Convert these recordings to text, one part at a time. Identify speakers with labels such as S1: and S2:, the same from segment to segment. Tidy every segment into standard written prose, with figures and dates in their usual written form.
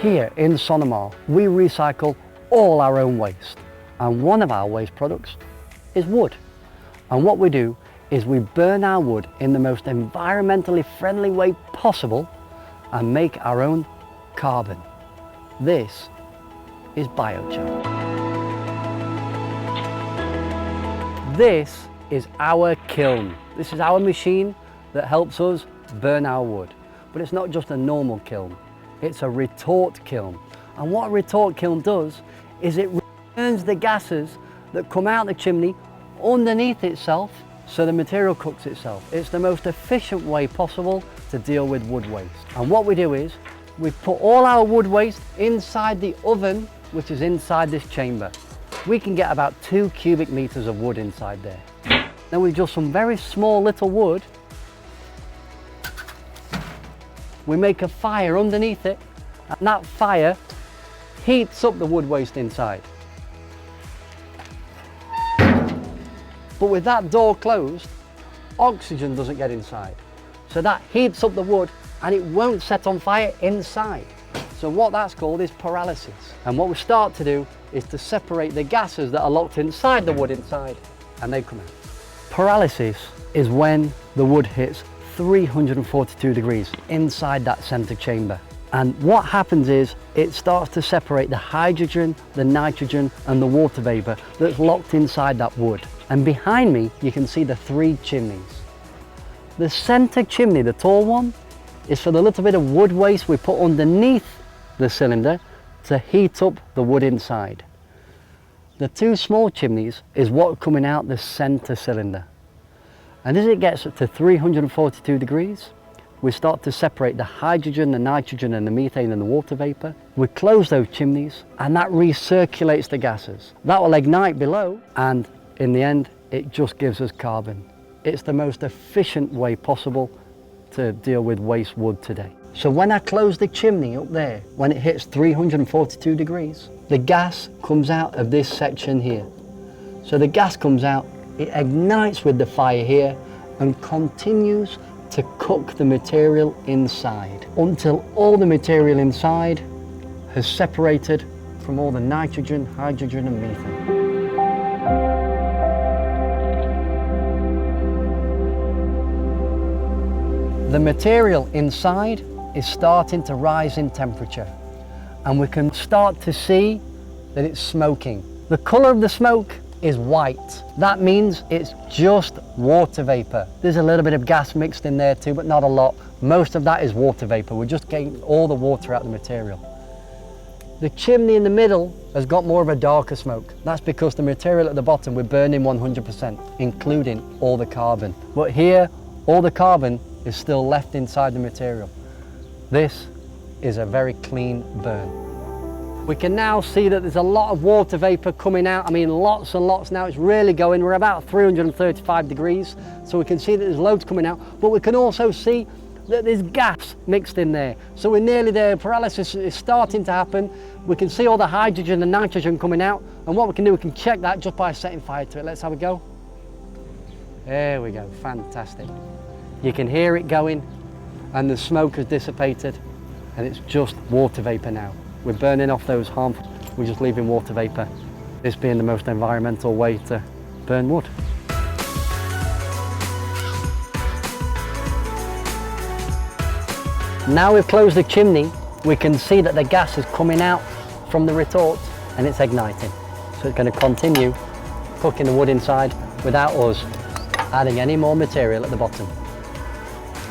S1: Here in Sonoma, we recycle all our own waste, and one of our waste products is wood. And what we do is we burn our wood in the most environmentally friendly way possible and make our own carbon. This is biochar. This is our kiln. This is our machine that helps us burn our wood. But it's not just a normal kiln, it's a retort kiln. And what a retort kiln does is it burns the gases that come out the chimney underneath itself, so the material cooks itself. It's the most efficient way possible to deal with wood waste. And what we do is we put all our wood waste inside the oven, which is inside this chamber. We can get about 2 cubic meters of wood inside there. Then with just some very small little wood, we make a fire underneath it, and that fire heats up the wood waste inside. But with that door closed, oxygen doesn't get inside. So that heats up the wood and it won't set on fire inside. So what that's called is pyrolysis. And what we start to do is to separate the gases that are locked inside the wood inside, and they come out. Pyrolysis is when the wood hits 342 degrees inside that center chamber. And what happens is it starts to separate the hydrogen, the nitrogen and the water vapor that's locked inside that wood. And behind me you can see the 3 chimneys. The center chimney, the tall one, is for the little bit of wood waste we put underneath the cylinder to heat up the wood inside. The 2 small chimneys is what's coming out the center cylinder. And as it gets up to 342 degrees, we start to separate the hydrogen, the nitrogen and the methane and the water vapor. We close those chimneys and that recirculates the gases. That will ignite below, and in the end it just gives us carbon. It's the most efficient way possible to deal with waste wood today. So when I close the chimney up there, when it hits 342 degrees, the gas comes out of this section here. So the gas comes out, it ignites with the fire here and continues to cook the material inside until all the material inside has separated from all the nitrogen, hydrogen and methane. The material inside is starting to rise in temperature, and we can start to see that it's smoking. The color of the smoke is white. That means it's just water vapor. There's a little bit of gas mixed in there too, but not a lot. Most of that is water vapor. We're just getting all the water out of the material. The chimney in the middle has got more of a darker smoke. That's because the material at the bottom we're burning 100%, including all the carbon. But here, all the carbon is still left inside the material. This is a very clean burn. We can now see that there's a lot of water vapor coming out. I mean, lots and lots now. It's really going. We're about 335 degrees, so we can see that there's loads coming out, but we can also see that there's gas mixed in there. So we're nearly there. Pyrolysis is starting to happen. We can see all the hydrogen and nitrogen coming out, and what we can do, we can check that just by setting fire to it. Let's have a go. There we go, fantastic. You can hear it going, and the smoke has dissipated, and it's just water vapor now. We're burning off those harmful, we're just leaving water vapor. This being the most environmental way to burn wood. Now we've closed the chimney, we can see that the gas is coming out from the retort and it's igniting. So it's going to continue cooking the wood inside without us adding any more material at the bottom.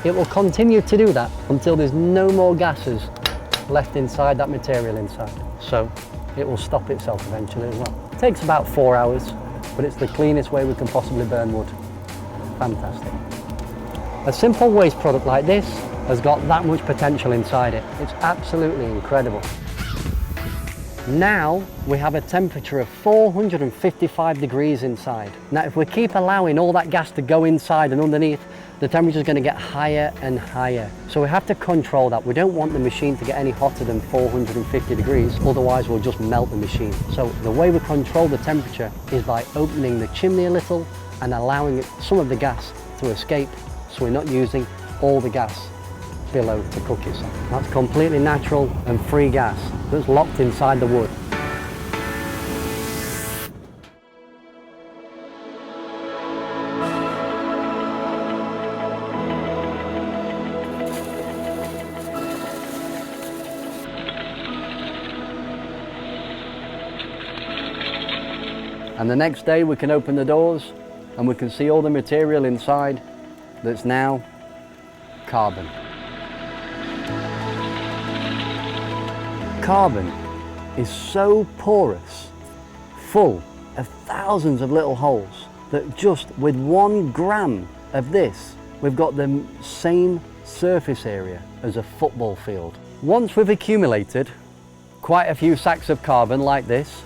S1: It will continue to do that until there's no more gases left inside that material inside. So it will stop itself eventually as well. It takes about 4 hours, but it's the cleanest way we can possibly burn wood. Fantastic. A simple waste product like this has got that much potential inside it. It's absolutely incredible. Now we have a temperature of 455 degrees inside. Now if we keep allowing all that gas to go inside and underneath, the temperature is going to get higher and higher. So we have to control that. We don't want the machine to get any hotter than 450 degrees, otherwise we'll just melt the machine. So the way we control the temperature is by opening the chimney a little and allowing some of the gas to escape, so we're not using all the gas below to cook yourself. That's completely natural and free gas that's locked inside the wood. And the next day we can open the doors and we can see all the material inside that's now carbon. Carbon is so porous, full of thousands of little holes, that just with 1 gram of this, we've got the same surface area as a football field. Once we've accumulated quite a few sacks of carbon like this,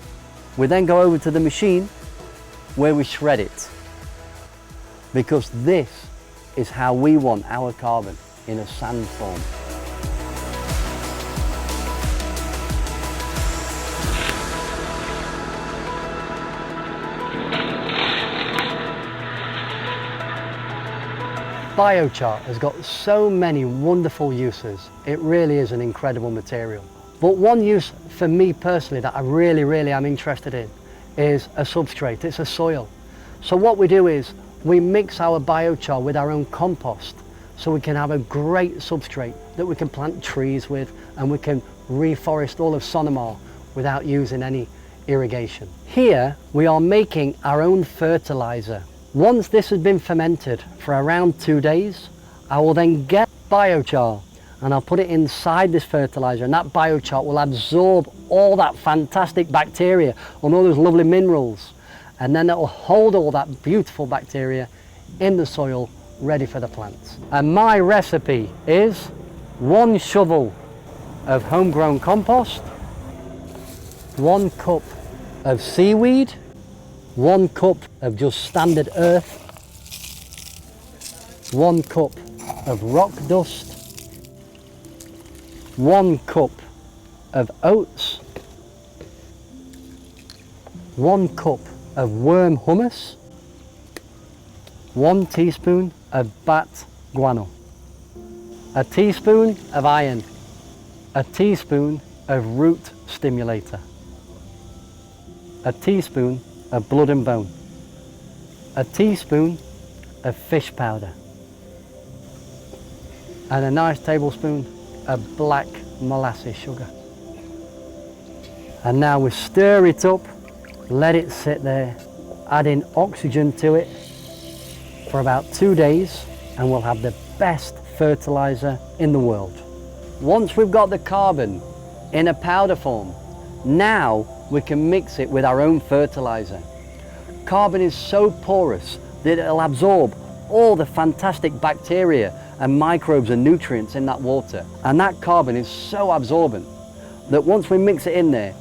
S1: we then go over to the machine where we shred it. Because this is how we want our carbon, in a sand form. Biochar has got so many wonderful uses. It really is an incredible material. But one use for me personally that I really am interested in is a substrate. It's a soil. So what we do is we mix our biochar with our own compost, so we can have a great substrate that we can plant trees with, and we can reforest all of Sonoma without using any irrigation. Here we are making our own fertilizer. Once this has been fermented for around 2 days, I will then get biochar and I'll put it inside this fertilizer, and that biochar will absorb all that fantastic bacteria and all those lovely minerals, and then it will hold all that beautiful bacteria in the soil ready for the plants. And my recipe is 1 shovel of homegrown compost, 1 cup of seaweed, 1 cup of just standard earth, 1 cup of rock dust, 1 cup of oats, 1 cup of worm hummus, 1 teaspoon of bat guano, a teaspoon of iron, a teaspoon of root stimulator, a teaspoon of blood and bone, a teaspoon of fish powder, and a nice tablespoon of black molasses sugar. And now we stir it up, let it sit there, adding oxygen to it for about 2 days, and we'll have the best fertilizer in the world. Once we've got the carbon in a powder form, now we can mix it with our own fertilizer. Carbon is so porous that it'll absorb all the fantastic bacteria and microbes and nutrients in that water. And that carbon is so absorbent that once we mix it in there,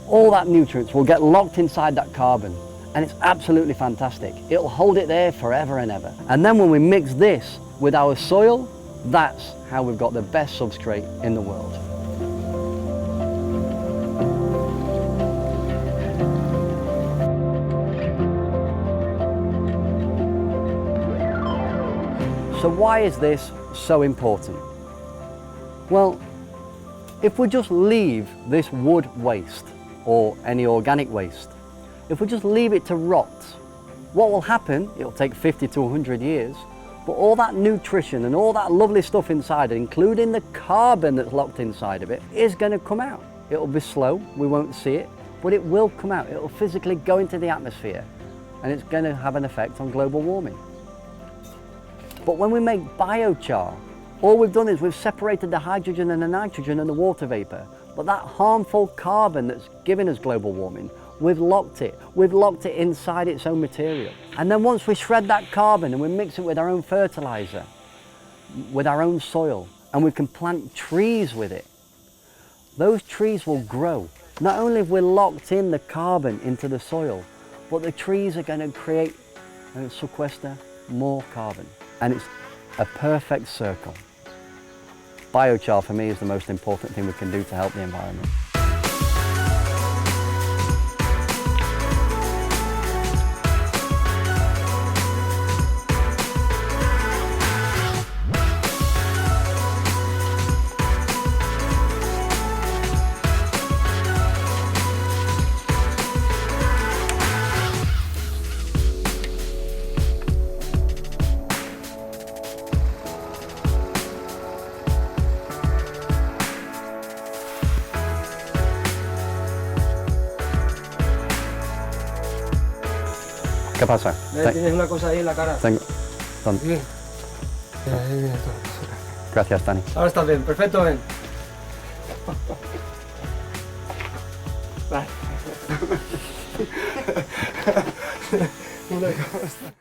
S1: all that nutrients will get locked inside that carbon, and it's absolutely fantastic. It'll hold it there forever and ever. And then when we mix this with our soil, that's how we've got the best substrate in the world. So why is this so important? Well, if we just leave this wood waste or any organic waste, if we just leave it to rot, what will happen, it'll take 50 to 100 years, but all that nutrition and all that lovely stuff inside it, including the carbon that's locked inside of it, is going to come out. It'll be slow, we won't see it, but it will come out. It'll physically go into the atmosphere, and it's going to have an effect on global warming. But when we make biochar, all we've done is we've separated the hydrogen and the nitrogen and the water vapor, but that harmful carbon that's giving us global warming, we've locked it. We've locked it inside its own material. And then once we shred that carbon and we mix it with our own fertilizer, with our own soil, and we can plant trees with it, those trees will grow. Not only have we locked in the carbon into the soil, but the trees are going to create and sequester more carbon. And it's a perfect circle. Biochar for me is the most important thing we can do to help the environment. ¿Qué pasa?
S2: Tienes una cosa ahí en la cara.
S1: Tengo... ¿Dónde?
S2: Bien. Mira, esto.
S1: Gracias, Dani.
S2: Ahora estás bien, perfecto, ven. Vale. Una cosa.